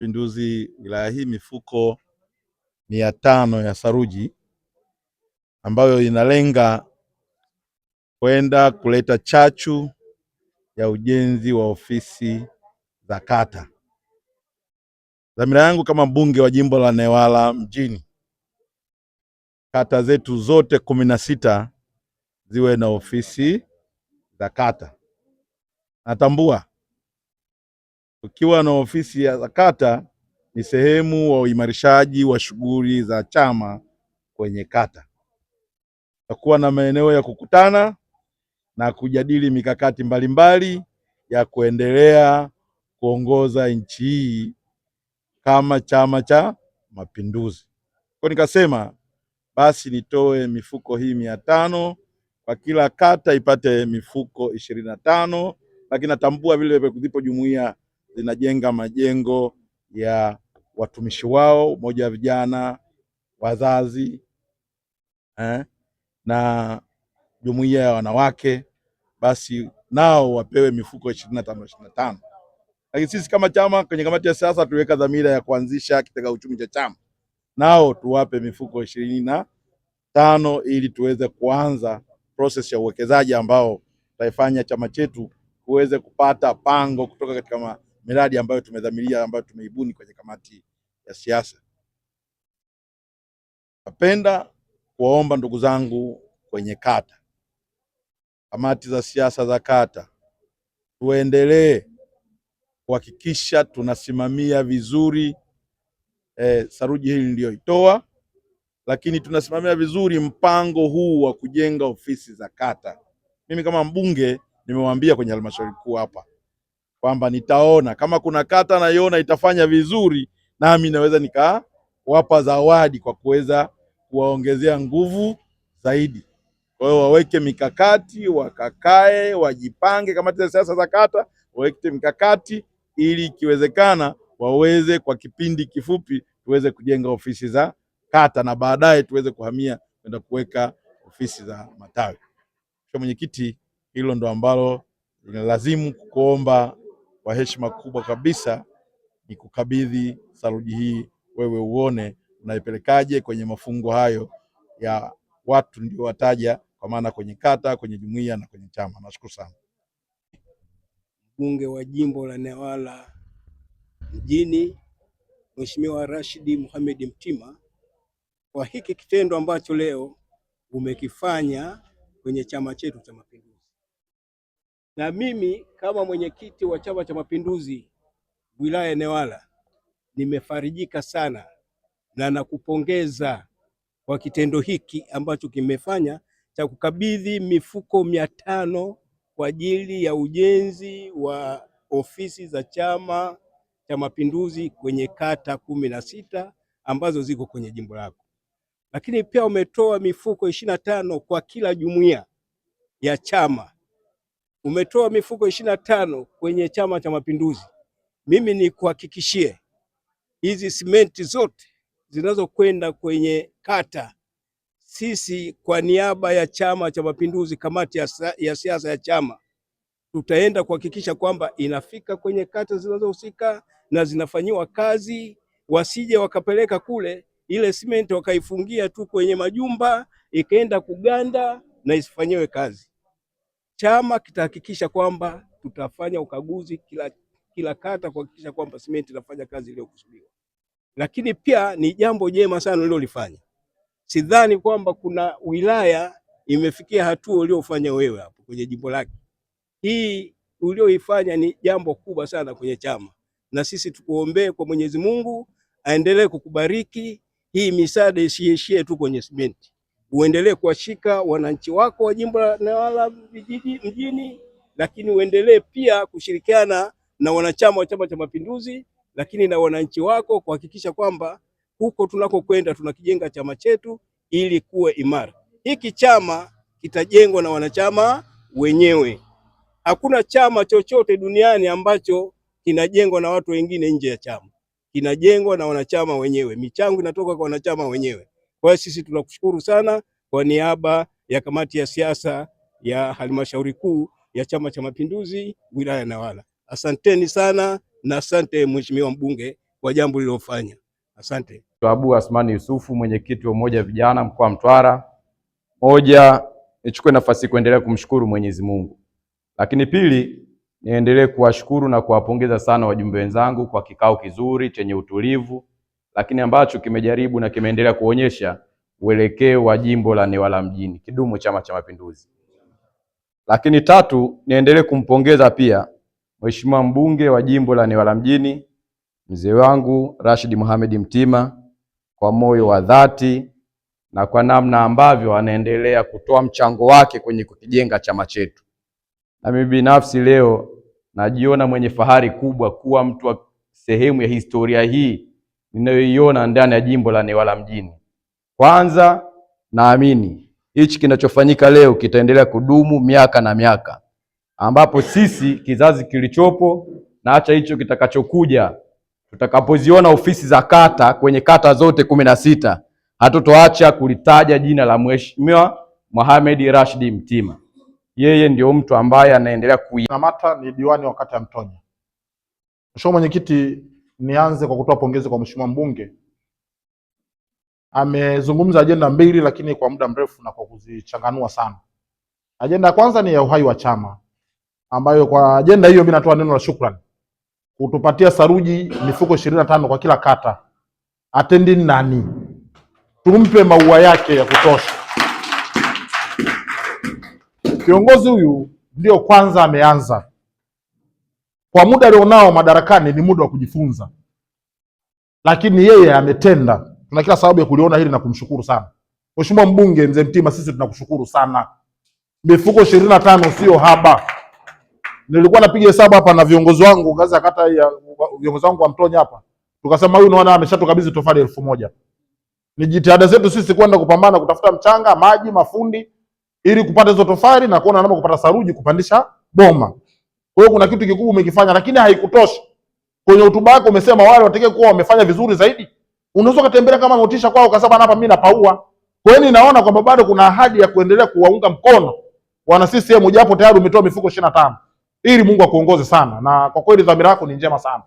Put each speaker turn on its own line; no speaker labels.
Mapinduzi wilaya hii mifuko 500 ya saruji ambayo inalenga kwenda kuleta chachu ya ujenzi wa ofisi za kata. Dhamira yangu kama mbunge wa jimbo la Newala mjini, kata zetu zote 16 ziwe na ofisi za kata. Natambua ukiwa na ofisi ya kata ni sehemu wa uimarishaji wa shughuli za chama kwenye kata. Tutakuwa na maeneo ya kukutana na kujadili mikakati mbalimbali ya kuendelea kuongoza nchi hii kama Chama cha Mapinduzi. Kwa nikasema basi nitoe mifuko hii 500 kwa kila kata ipate mifuko 25, lakini natambua vile zipo jumuiya zinajenga majengo ya watumishi wao, umoja wa vijana, wazazi na jumuiya ya wanawake, basi nao wapewe mifuko 25. Lakini sisi kama chama kwenye kamati ya siasa tuweka dhamira ya kuanzisha kitega uchumi cha chama, nao tuwape mifuko 25 ili tuweze kuanza process ya uwekezaji ambao taifanya chama chetu kuweze kupata pango kutoka katika miradi ambayo tumedhamiria, ambayo tumeibuni kwenye kamati ya siasa. Napenda kuwaomba ndugu zangu kwenye kata, kamati za siasa za kata, tuendelee kuhakikisha tunasimamia vizuri saruji hili niliyoitoa, lakini tunasimamia vizuri mpango huu wa kujenga ofisi za kata. Mimi kama mbunge nimewaambia kwenye halmashauri kuu hapa kwamba nitaona kama kuna kata naiona itafanya vizuri, nami naweza nikawapa zawadi kwa kuweza kuwaongezea nguvu zaidi. Kwa hiyo waweke mikakati, wakakae, wajipange, kamati za siasa za kata waweke mikakati ili ikiwezekana waweze kwa kipindi kifupi tuweze kujenga ofisi za kata na baadaye tuweze kuhamia kwenda kuweka ofisi za matawi. Kwa mwenyekiti, hilo ndo ambalo linalazimu kuomba kwa heshima kubwa kabisa, ni kukabidhi saruji hii wewe uone unaipelekaje kwenye mafungo hayo ya watu ndio wataja, kwa maana kwenye kata, kwenye jumuiya na kwenye chama. Nashukuru sana.
Mbunge wa jimbo la Newala mjini Mheshimiwa Rashid Mohamed Mtima kwa hiki kitendo ambacho leo umekifanya kwenye chama chetu cha Mapinduzi. Na mimi kama mwenyekiti wa Chama cha Mapinduzi wilaya ya Newala nimefarijika sana na nakupongeza kwa kitendo hiki ambacho kimefanya cha kukabidhi mifuko 500 kwa ajili ya ujenzi wa ofisi za Chama cha Mapinduzi kwenye kata 16 ambazo ziko kwenye jimbo lako. Lakini pia umetoa mifuko 25 kwa kila jumuiya ya chama. Umetoa mifuko 25 kwenye Chama cha Mapinduzi. Mimi ni kuhakikishie hizi simenti zote zinazokwenda kwenye kata, sisi kwa niaba ya Chama cha Mapinduzi, kamati ya siasa ya chama, tutaenda kuhakikisha kwamba inafika kwenye kata zinazohusika na zinafanyiwa kazi. Wasije wakapeleka kule ile simenti wakaifungia tu kwenye majumba ikaenda kuganda na isifanyiwe kazi. Chama kitahakikisha kwamba tutafanya ukaguzi kila kata kuhakikisha kwamba simenti inafanya kazi iliyokusudiwa. Lakini pia ni jambo jema sana ulilolifanya. Sidhani kwamba kuna wilaya imefikia hatua uliofanya wewe hapo kwenye jimbo lake. Hii ulioifanya ni jambo kubwa sana kwenye chama, na sisi tukuombee kwa Mwenyezi Mungu aendelee kukubariki. Hii misaada isiishie tu kwenye simenti, uendelee kuwashika wananchi wako wa jimbo la Newala mjini, lakini uendelee pia kushirikiana na wanachama wa Chama cha Mapinduzi, lakini na wananchi wako kuhakikisha kwamba huko tunakokwenda tunakijenga chama chetu ili kuwe imara. Hiki chama kitajengwa na wanachama wenyewe. Hakuna chama chochote duniani ambacho kinajengwa na watu wengine nje ya chama. Kinajengwa na wanachama wenyewe. Michango inatoka kwa wanachama wenyewe. Kwa hiyo sisi tunakushukuru sana kwa niaba ya kamati ya siasa ya halmashauri kuu ya Chama cha Mapinduzi wilaya ya Newala. Asanteni sana na asante Mheshimiwa mbunge kwa jambo lilofanya. Asante.
Abu Asmani Yusufu, mwenyekiti wa Umoja wa Vijana mkoa wa Mtwara. Moja, nichukue nafasi kuendelea kumshukuru Mwenyezi Mungu. Lakini pili, niendelee kuwashukuru na kuwapongeza sana wajumbe wenzangu kwa kikao kizuri chenye utulivu, lakini ambacho kimejaribu na kimeendelea kuonyesha uelekeo wa jimbo la Newala mjini. Kidumu Chama cha Mapinduzi! Lakini tatu, niendelee kumpongeza pia Mheshimiwa mbunge wa jimbo la Newala mjini, mzee wangu Rashid Mohamed Mtima, kwa moyo wa dhati na kwa namna ambavyo anaendelea kutoa mchango wake kwenye kukijenga chama chetu. Na mimi binafsi leo najiona mwenye fahari kubwa kuwa mtu wa sehemu ya historia hii ninayoiona ndani ya jimbo la Newala mjini. Kwanza, naamini hichi kinachofanyika leo kitaendelea kudumu miaka na miaka, ambapo sisi kizazi kilichopo na acha hicho kitakachokuja, tutakapoziona ofisi za kata kwenye kata zote 16, hatutoacha kulitaja jina la Mheshimiwa Mohamed Rashid Mtima. Yeye ndio mtu ambaye anaendelea
Namata ni diwani wa kata ya Mtonya. Mheshimiwa Mwenyekiti, nianze kwa kutoa pongezi kwa Mheshimiwa mbunge. Amezungumza ajenda mbili, lakini kwa muda mrefu na kwa kuzichanganua sana. Ajenda ya kwanza ni ya uhai wa chama, ambayo kwa ajenda hiyo mimi natoa neno la shukrani kutupatia saruji mifuko 25 kwa kila kata. Atendi nani, tumpe maua yake ya kutosha. Kiongozi huyu ndio kwanza ameanza. Kwa muda alionao madarakani ni muda wa kujifunza, lakini yeye ametenda. Tuna kila sababu ya kuliona hili na kumshukuru sana Mheshimiwa mbunge mzee Mtima. Sisi tunakushukuru sana. Mifuko 25 sio haba. Nilikuwa napiga hesabu hapa na viongozi wangu ngazi ya kata ya viongozi wangu wa Mtonya hapa, tukasema huyu naona ameshatukabidhi tofali 1000. Ni jitihada zetu sisi kwenda kupambana kutafuta mchanga, maji, mafundi ili kupata hizo tofali na kuona namna kupata saruji kupandisha boma. Kwa hiyo kuna kitu kikubwa umekifanya, lakini haikutosha. Kwenye hotuba yako umesema wale watakao kuwa wamefanya vizuri zaidi. Unaweza kutembelea kama motisha kwao ukasema hapa mimi napaua. Kwa hiyo ninaona kwamba bado kuna ahadi ya kuendelea kuwaunga mkono wana CCM, japo tayari umetoa mifuko 25. Ili Mungu akuongoze sana, na kwa kweli dhamira yako ni njema sana.